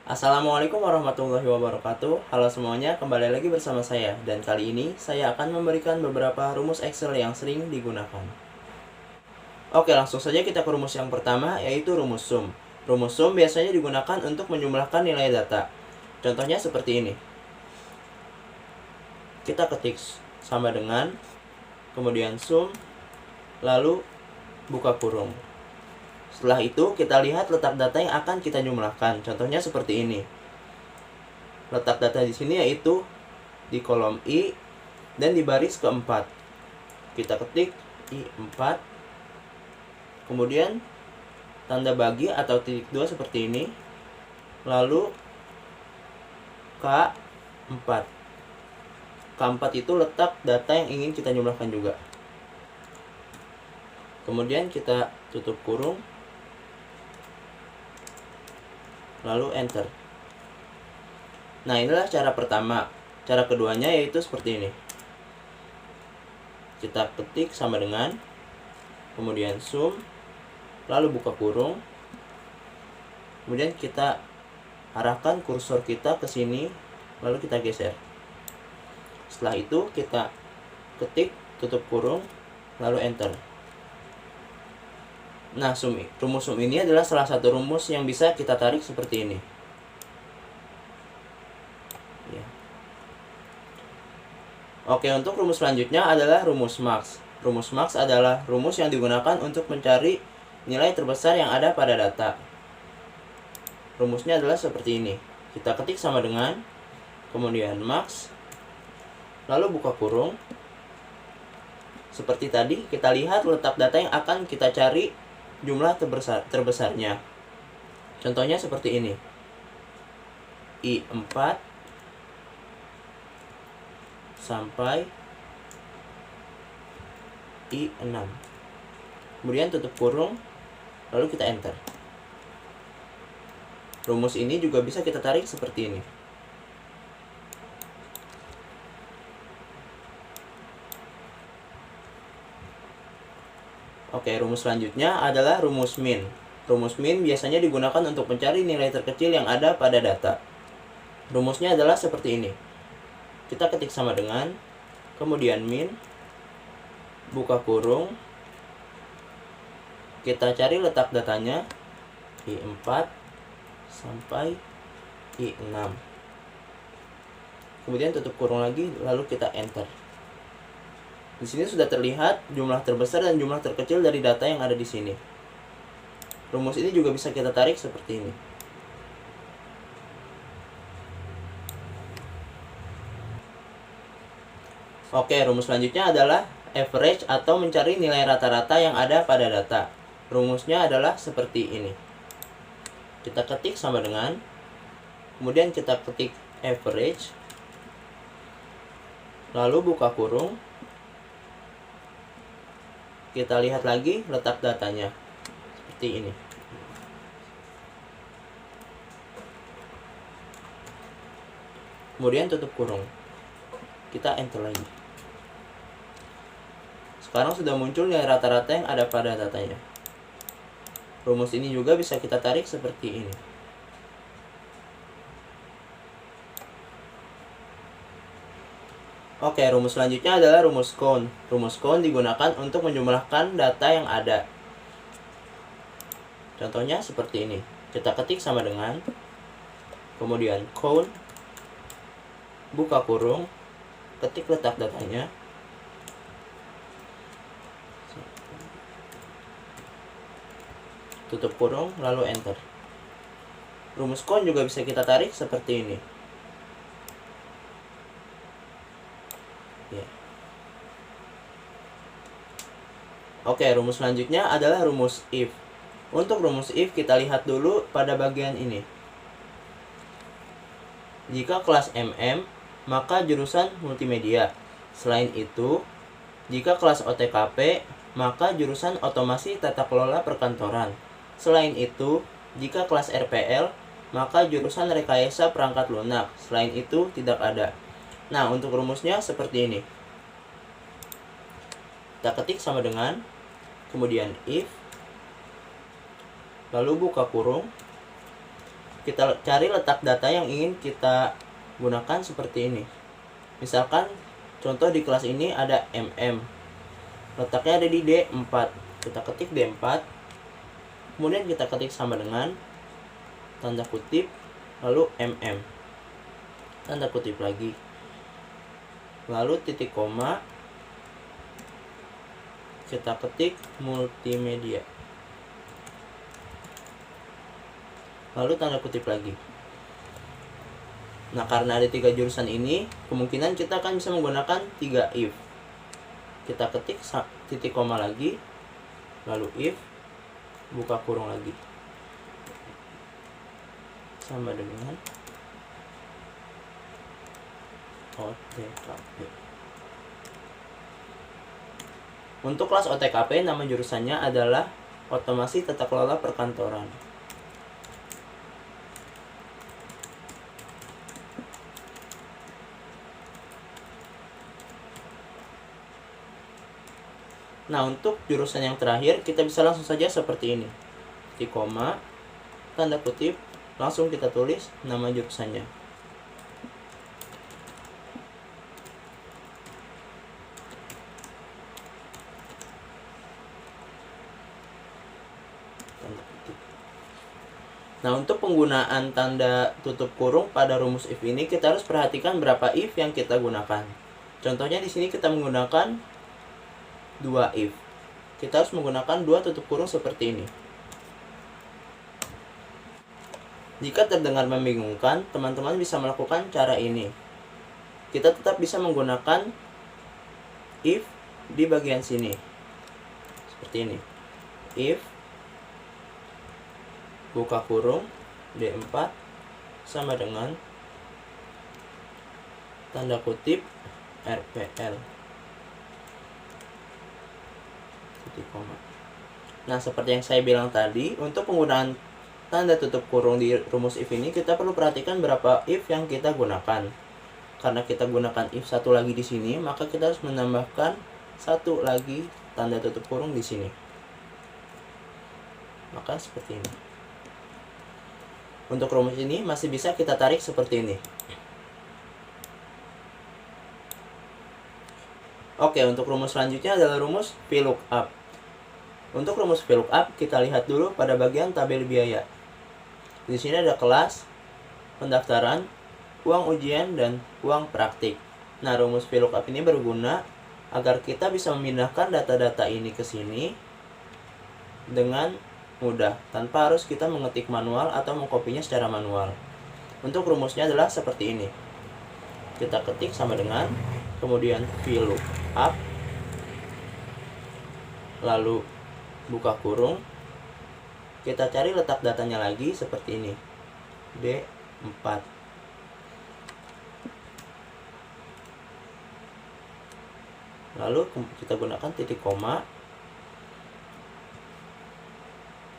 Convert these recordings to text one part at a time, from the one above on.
Assalamualaikum warahmatullahi wabarakatuh. Halo semuanya, kembali lagi bersama saya. Dan kali ini saya akan memberikan beberapa rumus Excel yang sering digunakan. Oke, langsung saja kita ke rumus yang pertama, yaitu rumus sum. Rumus sum biasanya digunakan untuk menjumlahkan nilai data. Contohnya seperti ini. Kita ketik sama dengan, kemudian sum, lalu buka kurung. Setelah itu kita lihat letak data yang akan kita jumlahkan. Contohnya seperti ini. Letak data di sini yaitu di kolom I dan di baris keempat. Kita ketik I4. Kemudian tanda bagi atau titik 2 seperti ini. Lalu K4. K4 itu letak data yang ingin kita jumlahkan juga. Kemudian kita tutup kurung. Lalu enter. Nah, inilah cara pertama. Cara keduanya yaitu seperti ini. Kita ketik sama dengan, kemudian sum, lalu buka kurung. Kemudian kita arahkan kursor kita ke sini, lalu kita geser. Setelah itu kita ketik, tutup kurung, lalu enter. Nah, rumus sum ini adalah salah satu rumus yang bisa kita tarik seperti ini. Ya. Oke, untuk rumus selanjutnya adalah rumus max. Rumus max adalah rumus yang digunakan untuk mencari nilai terbesar yang ada pada data. Rumusnya adalah seperti ini. Kita ketik sama dengan, kemudian max, lalu buka kurung. Seperti tadi, kita lihat letak data yang akan kita cari jumlah terbesarnya. Contohnya seperti ini. I4 sampai I6. Kemudian tutup kurung, lalu kita enter. Rumus ini juga bisa kita tarik seperti ini. Oke, rumus selanjutnya adalah rumus min. Rumus min biasanya digunakan untuk mencari nilai terkecil yang ada pada data. Rumusnya adalah seperti ini. Kita ketik sama dengan, kemudian min, buka kurung. Kita cari letak datanya, I4 sampai I6. Kemudian tutup kurung lagi, lalu kita enter. Di sini sudah terlihat jumlah terbesar dan jumlah terkecil dari data yang ada di sini. Rumus ini juga bisa kita tarik seperti ini. Oke, rumus selanjutnya adalah average atau mencari nilai rata-rata yang ada pada data. Rumusnya adalah seperti ini. Kita ketik sama dengan, kemudian kita ketik average, lalu buka kurung. Kita lihat lagi letak datanya. Seperti ini. Kemudian tutup kurung. Kita enter lagi. Sekarang sudah muncul nilai rata-rata yang ada pada datanya. Rumus ini juga bisa kita tarik seperti ini. Oke, rumus selanjutnya adalah rumus count. Rumus count digunakan untuk menjumlahkan data yang ada. Contohnya seperti ini. Kita ketik sama dengan, kemudian count, buka kurung, ketik letak datanya. Tutup kurung, lalu enter. Rumus count juga bisa kita tarik seperti ini. Oke, rumus selanjutnya adalah rumus if. Untuk rumus if kita lihat dulu pada bagian ini. Jika kelas MM, maka jurusan multimedia. Selain itu, jika kelas OTKP, maka jurusan otomasi tata kelola perkantoran. Selain itu, jika kelas RPL, maka jurusan rekayasa perangkat lunak. Selain itu, tidak ada. Nah, untuk rumusnya seperti ini. Kita ketik sama dengan, kemudian if, lalu buka kurung. Kita cari letak data yang ingin kita gunakan seperti ini. Misalkan contoh di kelas ini ada mm, letaknya ada di D4. Kita ketik D4, kemudian kita ketik sama dengan tanda kutip, lalu mm, tanda kutip lagi, lalu titik koma, kita ketik multimedia, lalu tanda kutip lagi. Nah, karena ada 3 jurusan ini, kemungkinan kita akan bisa menggunakan 3 if. Kita ketik titik koma lagi, lalu if, buka kurung lagi, sama dengan OTKP. Untuk kelas OTKP, nama jurusannya adalah Otomasi Tata Kelola Perkantoran. Nah, untuk jurusan yang terakhir, kita bisa langsung saja seperti ini. Titik koma, tanda kutip, langsung kita tulis nama jurusannya. Tanda kutip. Nah, untuk penggunaan tanda tutup kurung pada rumus if ini, kita harus perhatikan berapa if yang kita gunakan. Contohnya di sini kita menggunakan 2 if. Kita harus menggunakan 2 tutup kurung seperti ini. Jika terdengar membingungkan, teman-teman bisa melakukan cara ini. Kita tetap bisa menggunakan if di bagian sini. Seperti ini. If, buka kurung, D4, sama dengan tanda kutip RPL. Nah, seperti yang saya bilang tadi, untuk penggunaan tanda tutup kurung di rumus if ini, kita perlu perhatikan berapa if yang kita gunakan. Karena kita gunakan if satu lagi di sini, maka kita harus menambahkan satu lagi tanda tutup kurung di sini. Maka seperti ini. Untuk rumus ini masih bisa kita tarik seperti ini. Oke, untuk rumus selanjutnya adalah rumus VLOOKUP. Untuk rumus VLOOKUP, kita lihat dulu pada bagian tabel biaya. Di sini ada kelas, pendaftaran, uang ujian, dan uang praktik. Nah, rumus VLOOKUP ini berguna agar kita bisa memindahkan data-data ini ke sini dengan mudah, tanpa harus kita mengetik manual atau mengkopinya secara manual. Untuk rumusnya adalah seperti ini. Kita ketik sama dengan, kemudian VLOOKUP, lalu buka kurung, kita cari letak datanya lagi seperti ini, D4. Lalu kita gunakan titik koma.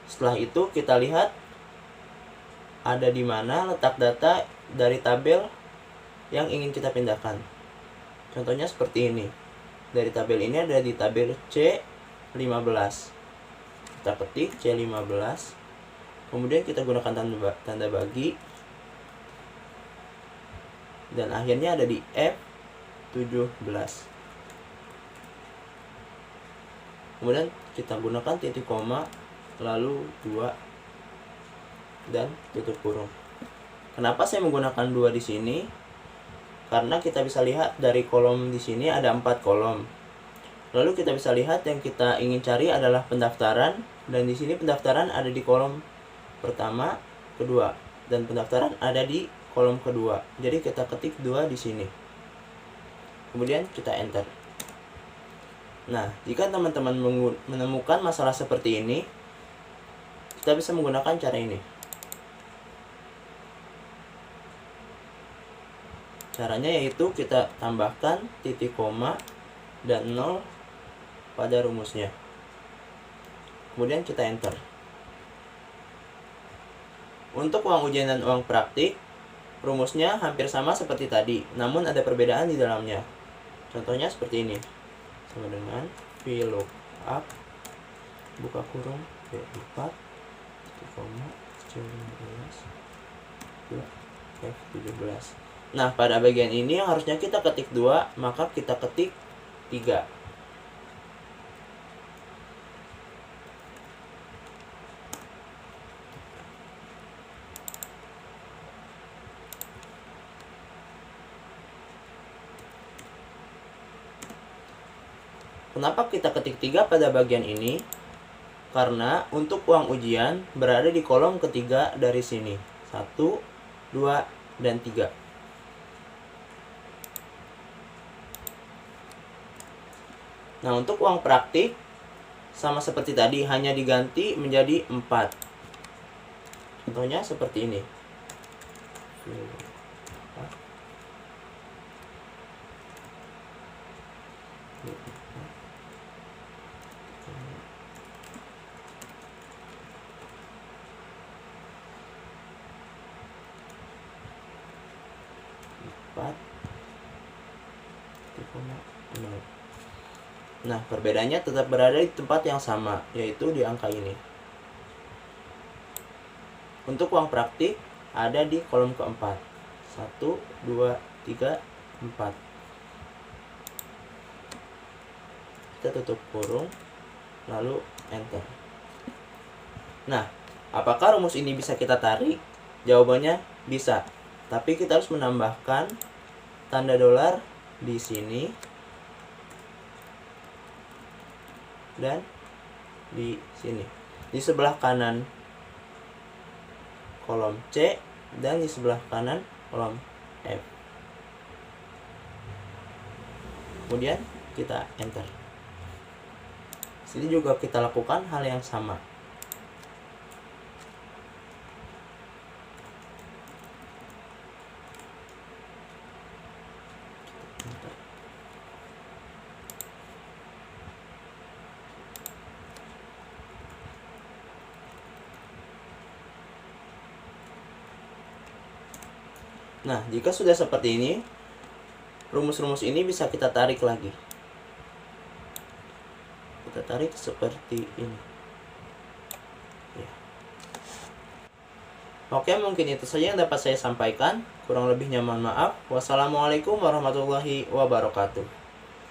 Setelah itu kita lihat ada di mana letak data dari tabel yang ingin kita pindahkan. Contohnya seperti ini. Dari tabel ini ada di tabel C15. Kita ketik C15, kemudian kita gunakan tanda bagi, dan akhirnya ada di F17. Kemudian kita gunakan titik koma, lalu 2, dan tutup kurung. Kenapa saya menggunakan 2 di sini? Karena kita bisa lihat dari kolom di sini ada 4 kolom. Lalu kita bisa lihat yang kita ingin cari adalah pendaftaran, dan di sini pendaftaran ada di kolom pertama, kedua, dan pendaftaran ada di kolom kedua. Jadi kita ketik 2 di sini. Kemudian kita enter. Nah, jika teman-teman menemukan masalah seperti ini, kita bisa menggunakan cara ini. Caranya yaitu kita tambahkan titik koma dan 0 pada rumusnya. Kemudian kita enter. Untuk uang ujian dan uang praktik, rumusnya hampir sama seperti tadi, namun ada perbedaan di dalamnya. Contohnya seperti ini. Sama dengan VLOOKUP, buka kurung, D4, 1,C15 F17. Nah, pada bagian ini yang harusnya kita ketik 2, maka kita ketik 3. Kenapa kita ketik 3 pada bagian ini? Karena untuk uang ujian berada di kolom ketiga dari sini. 1, 2, dan 3. Nah, untuk uang praktik sama seperti tadi, hanya diganti menjadi 4. Contohnya seperti ini. Nah, perbedaannya tetap berada di tempat yang sama, yaitu di angka ini. Untuk uang praktik ada di kolom keempat. 1, 2, 3, 4. Kita tutup kurung, lalu enter. Nah, apakah rumus ini bisa kita tarik? Jawabannya bisa. Tapi kita harus menambahkan tanda dolar di sini dan di sini. Di sebelah kanan kolom C dan di sebelah kanan kolom F. Kemudian kita enter. Sini juga kita lakukan hal yang sama. Nah, jika sudah seperti ini, rumus-rumus ini bisa kita tarik lagi. Kita tarik seperti ini. Ya. Oke, mungkin itu saja yang dapat saya sampaikan. Kurang lebihnya mohon maaf. Wassalamualaikum warahmatullahi wabarakatuh.